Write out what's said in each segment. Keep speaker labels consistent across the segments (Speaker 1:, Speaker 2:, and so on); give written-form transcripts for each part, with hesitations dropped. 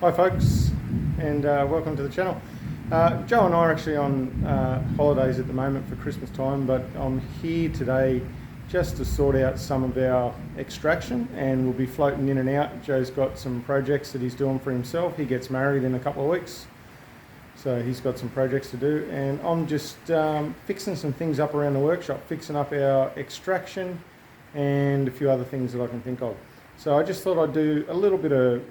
Speaker 1: Hi folks, and welcome to the channel. Joe and I are actually on holidays at the moment for Christmas time, but I'm here today just to sort out some of our extraction, and we'll be floating in and out. Joe's got some projects that he's doing for himself. He gets married in a couple of weeks, so he's got some projects to do, and I'm just fixing some things up around the workshop, fixing up our extraction and a few other things that I can think of. So I just thought I'd do a little bit of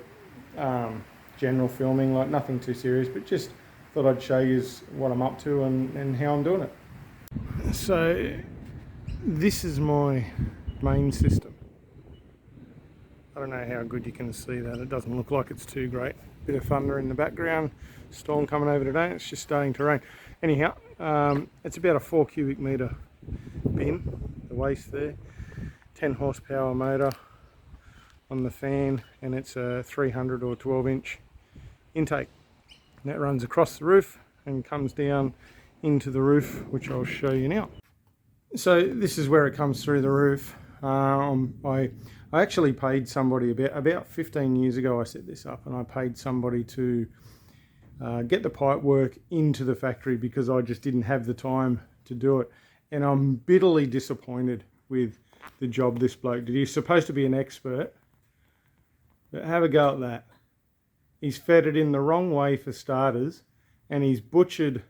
Speaker 1: general filming, like nothing too serious, but just thought I'd show you what I'm up to and how I'm doing it. So this is my main system. I don't know how good you can see that. It doesn't look like it's too great. Bit of thunder in the background, storm coming over today. It's just starting to rain. Anyhow, it's about a 4 cubic metre bin, the waste there, 10 horsepower motor on the fan, and it's a 300 or 12 inch intake. And that runs across the roof and comes down into the roof, which I'll show you now. So this is where it comes through the roof. I actually paid somebody about 15 years ago. I set this up, and I paid somebody to get the pipe work into the factory because I just didn't have the time to do it. And I'm bitterly disappointed with the job this bloke did. He's supposed to be an expert, but have a go at that. He's fed it in the wrong way for starters, and he's butchered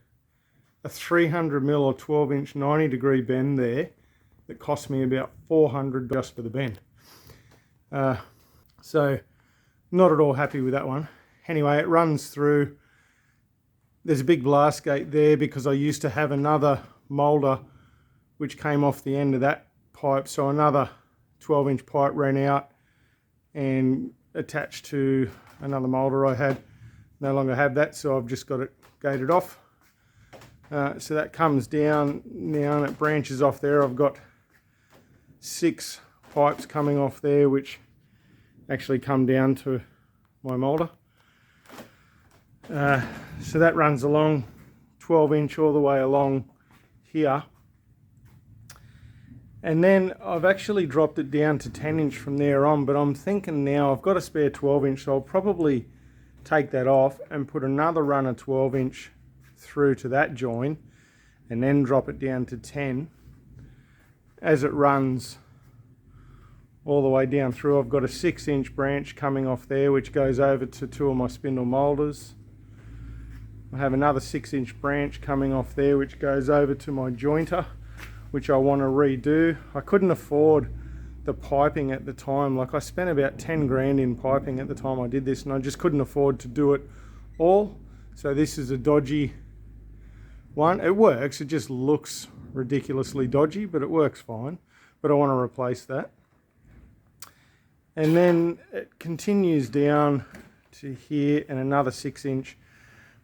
Speaker 1: a 300mm or 12 inch 90 degree bend there that cost me about $400 just for the bend. So not at all happy with that one. Anyway, it runs through. There's a big blast gate there because I used to have another moulder which came off the end of that pipe, so another 12 inch pipe ran out and attached to another moulder I had. No longer have that, so I've just got it gated off. So that comes down now and it branches off there. I've got 6 pipes coming off there which actually come down to my moulder. So that runs along 12 inch all the way along here. And then I've actually dropped it down to 10 inch from there on, but I'm thinking now I've got a spare 12 inch, so I'll probably take that off and put another run of 12 inch through to that join and then drop it down to 10 as it runs all the way down through. I've got a 6 inch branch coming off there which goes over to 2 of my spindle moulders. I have another 6 inch branch coming off there which goes over to my jointer, which I want to redo. I couldn't afford the piping at the time. Like, I spent about 10 grand in piping at the time I did this, and I just couldn't afford to do it all. So this is a dodgy one. It works, it just looks ridiculously dodgy, but it works fine. But I want to replace that. And then it continues down to here, and another 6 inch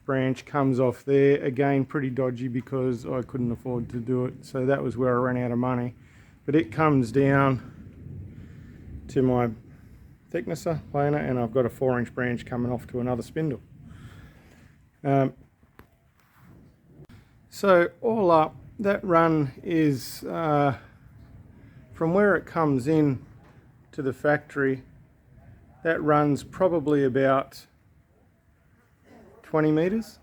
Speaker 1: branch comes off there, again pretty dodgy because I couldn't afford to do it, so that was where I ran out of money. But it comes down to my thicknesser planer, and I've got a 4 inch branch coming off to another spindle. So all up, that run is from where it comes in to the factory, that runs probably about 20 metres,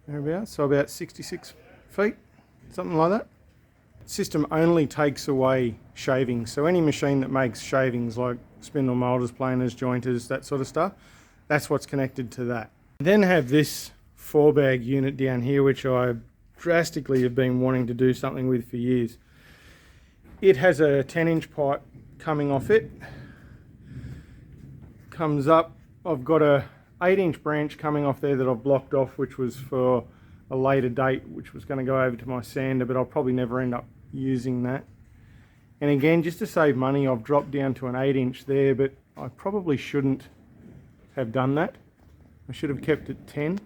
Speaker 1: thereabouts, so about 66 feet, something like that. The system only takes away shavings, so any machine that makes shavings like spindle moulders, planers, jointers, that sort of stuff, that's what's connected to that. Then have this 4-bag unit down here which I drastically have been wanting to do something with for years. It has a 10 inch pipe coming off it, comes up. I've got a 8 inch branch coming off there that I've blocked off, which was for a later date, which was going to go over to my sander, but I'll probably never end up using that. And again, just to save money, I've dropped down to an 8 inch there, but I probably shouldn't have done that. I should have kept it 10.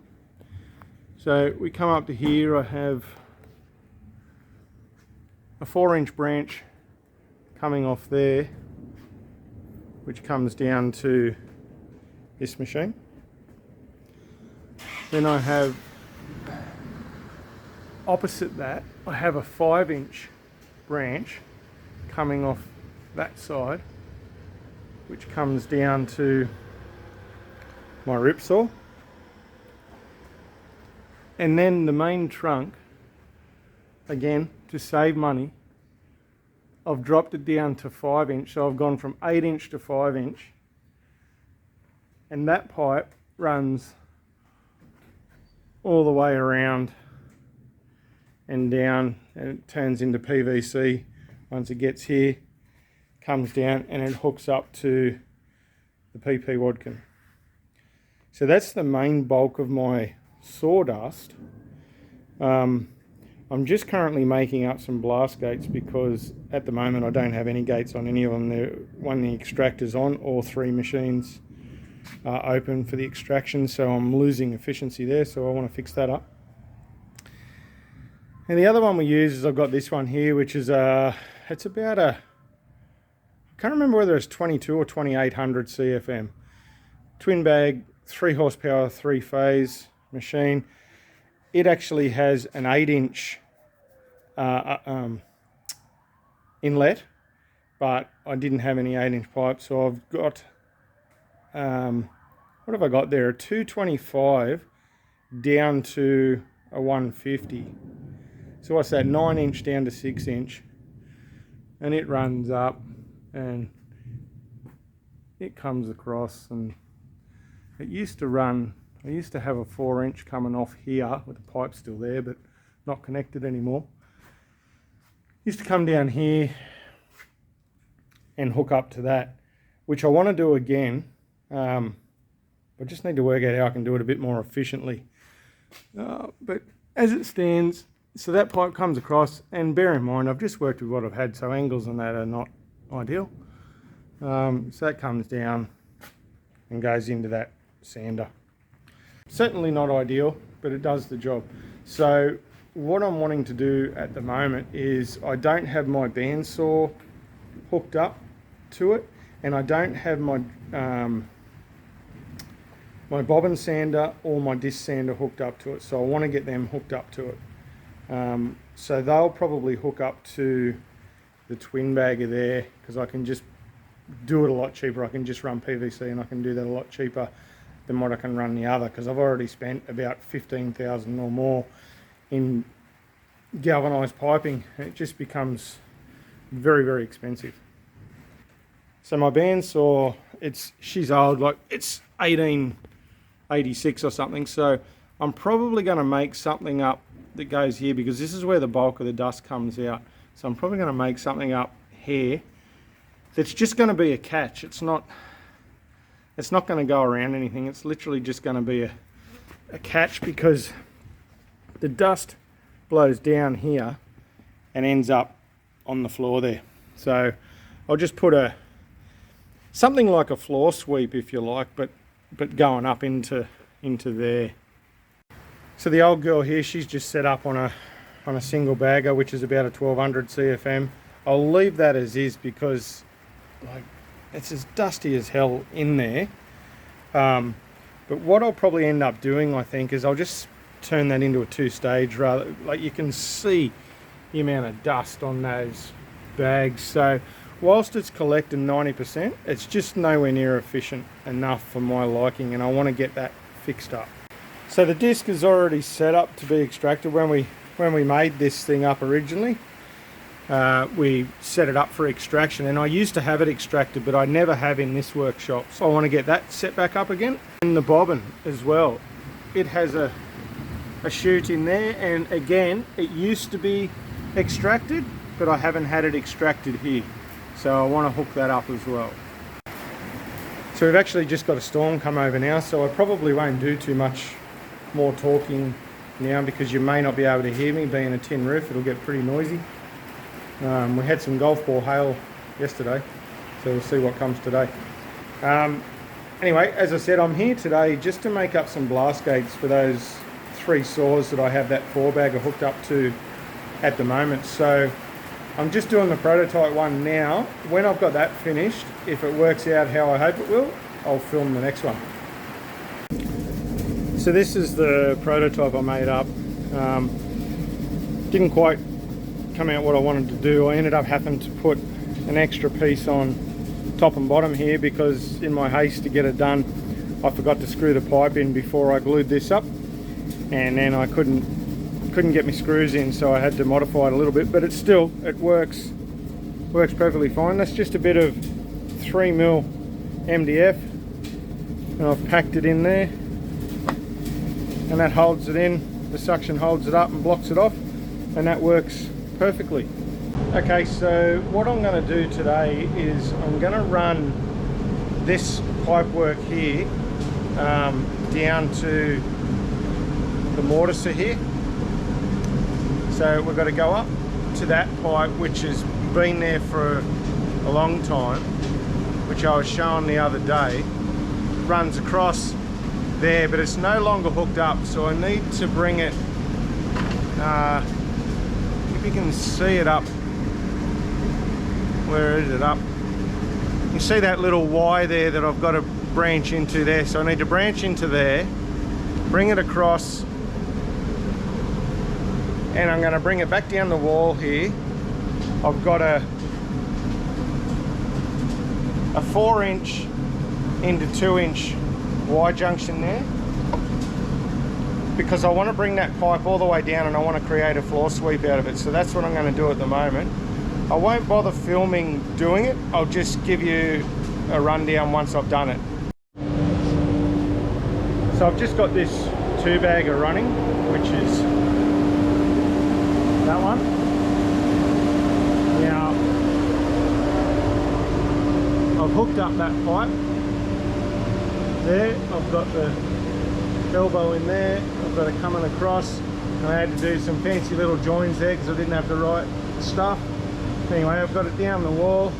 Speaker 1: So we come up to here, I have a 4 inch branch coming off there, which comes down to this machine. Then I have, opposite that, I have a 5 inch branch coming off that side, which comes down to my rip saw. And then the main trunk, again, to save money, I've dropped it down to 5-inch. So I've gone from 8-inch to 5-inch. And that pipe runs all the way around and down, and it turns into PVC once it gets here, comes down, and it hooks up to the PP wadkin. So that's the main bulk of my sawdust. I'm just currently making up some blast gates because at the moment I don't have any gates on any of them. The extractor's on, all 3 machines are open for the extraction, so I'm losing efficiency there, so I want to fix that up. And the other one we use is I've got this one here, which is it's about I can't remember whether it's 22 or 2800 CFM. Twin bag, 3 horsepower, 3 phase machine. It actually has an 8-inch inlet, but I didn't have any 8-inch pipe, so I've got what have I got there? A 225 down to a 150. So what's that? 9-inch down to 6-inch, and it runs up and it comes across. And it used to run, I used to have a 4-inch coming off here with the pipe still there, but not connected anymore. Used to come down here and hook up to that, which I want to do again. I just need to work out how I can do it a bit more efficiently. But as it stands, so that pipe comes across, and bear in mind I've just worked with what I've had, so angles on that are not ideal. So that comes down and goes into that sander. Certainly not ideal, but it does the job. So what I'm wanting to do at the moment is I don't have my bandsaw hooked up to it, and I don't have my my bobbin sander or my disc sander hooked up to it, so I want to get them hooked up to it. So they'll probably hook up to the twin bagger there, because I can just do it a lot cheaper. I can just run PVC, and I can do that a lot cheaper than what I can run the other, because I've already spent about 15,000 or more in galvanized piping. It just becomes very, very expensive. So my bandsaw, she's old, like it's 1886 or something, so I'm probably going to make something up that goes here, because this is where the bulk of the dust comes out. So I'm probably going to make something up here that's just going to be a catch. It's not going to go around anything. It's literally just going to be a catch, because the dust blows down here and ends up on the floor there. So I'll just put something like a floor sweep, if you like, but going up into there. So the old girl here, she's just set up on a single bagger, which is about a 1200 CFM. I'll leave that as is, because like it's as dusty as hell in there. But what I'll probably end up doing, I think, is I'll just turn that into a 2-stage, rather, like you can see the amount of dust on those bags. So whilst it's collecting 90%, it's just nowhere near efficient enough for my liking, and I want to get that fixed up. So the disc is already set up to be extracted. When we made this thing up originally, we set it up for extraction, and I used to have it extracted, but I never have in this workshop. So I want to get that set back up again. And the bobbin as well. It has a chute in there, and again, it used to be extracted, but I haven't had it extracted here. So I want to hook that up as well. So we've actually just got a storm come over now, so I probably won't do too much more talking now, because you may not be able to hear me. Being a tin roof, it'll get pretty noisy. We had some golf ball hail yesterday, so we'll see what comes today. Anyway, as I said, I'm here today just to make up some blast gates for those 3 saws that I have that 4-bagger hooked up to at the moment. So I'm just doing the prototype one now. When I've got that finished, if it works out how I hope it will, I'll film the next one. So this is the prototype I made up. Didn't quite come out what I wanted to do. I ended up having to put an extra piece on top and bottom here, because in my haste to get it done, I forgot to screw the pipe in before I glued this up, and then I couldn't get my screws in, so I had to modify it a little bit, but it works perfectly fine. That's just a bit of 3mm MDF, and I've packed it in there, and that holds it in. The suction holds it up and blocks it off, and that works perfectly. Okay, so what I'm going to do today is I'm going to run this pipe work here down to the morticer here. So we've got to go up to that pipe, which has been there for a long time, which I was showing the other day. Runs across there, but it's no longer hooked up, so I need to bring it, if you can see it up, where is it up? You see that little Y there that I've got to branch into there, so I need to branch into there, bring it across, and I'm going to bring it back down the wall here. I've got a 4-inch into 2-inch Y junction there, because I want to bring that pipe all the way down and I want to create a floor sweep out of it. So that's what I'm going to do at the moment. I won't bother filming doing it, I'll just give you a rundown once I've done it. So I've just got this 2-bagger running, which is that one. Now, I've hooked up that pipe there. I've got the elbow in there, I've got it coming across, and I had to do some fancy little joins there because I didn't have the right stuff. Anyway, I've got it down the wall.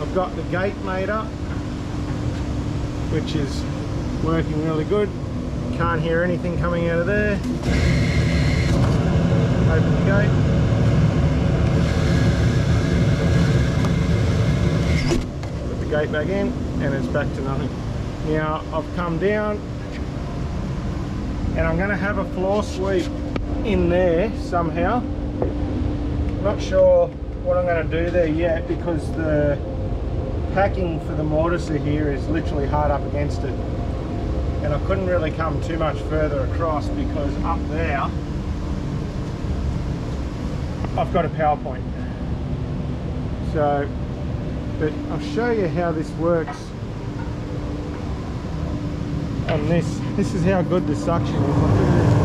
Speaker 1: I've got the gate made up, which is working really good. Can't hear anything coming out of there. Open the gate. Put the gate back in, and it's back to nothing. Now I've come down, and I'm going to have a floor sweep in there somehow. Not sure what I'm going to do there yet, because the packing for the morticer here is literally hard up against it, and I couldn't really come too much further across because up there I've got a power point. So, but I'll show you how this works on this. This is how good the suction is.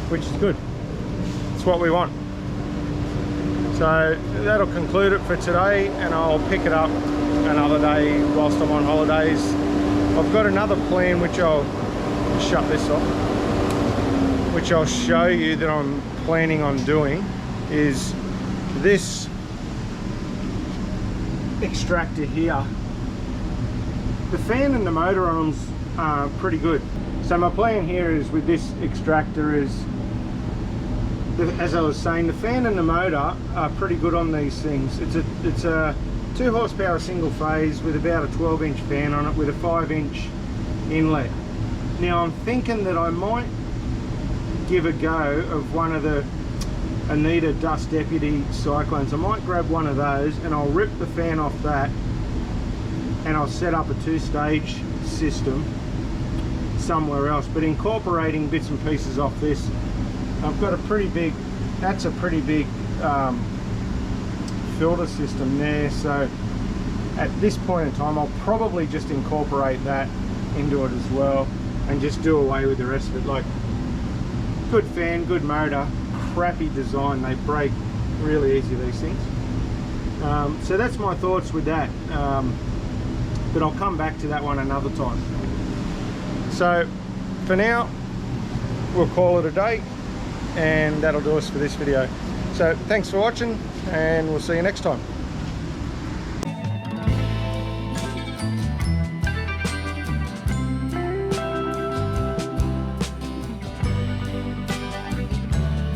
Speaker 1: Which is good. It's what we want. So that'll conclude it for today, and I'll pick it up another day whilst I'm on holidays. I've got another plan, which I'll shut this off, which I'll show you that I'm planning on doing, is this extractor here. The fan and the motor arms are pretty good. So my plan here is with this extractor is, as I was saying, the fan and the motor are pretty good on these things. It's a 2 horsepower single phase with about a 12-inch fan on it with a 5-inch inlet. Now I'm thinking that I might give a go of one of the Anita Dust Deputy Cyclones. I might grab one of those and I'll rip the fan off that, and I'll set up a 2-stage system somewhere else, but incorporating bits and pieces off this. I've got a pretty big, that's a pretty big filter system there, so at this point in time I'll probably just incorporate that into it as well and just do away with the rest of it. Like, good fan, good motor, crappy design, they break really easy, these things. So that's my thoughts with that, but I'll come back to that one another time. So for now we'll call it a day, and that'll do us for this video. So thanks for watching, and we'll see you next time.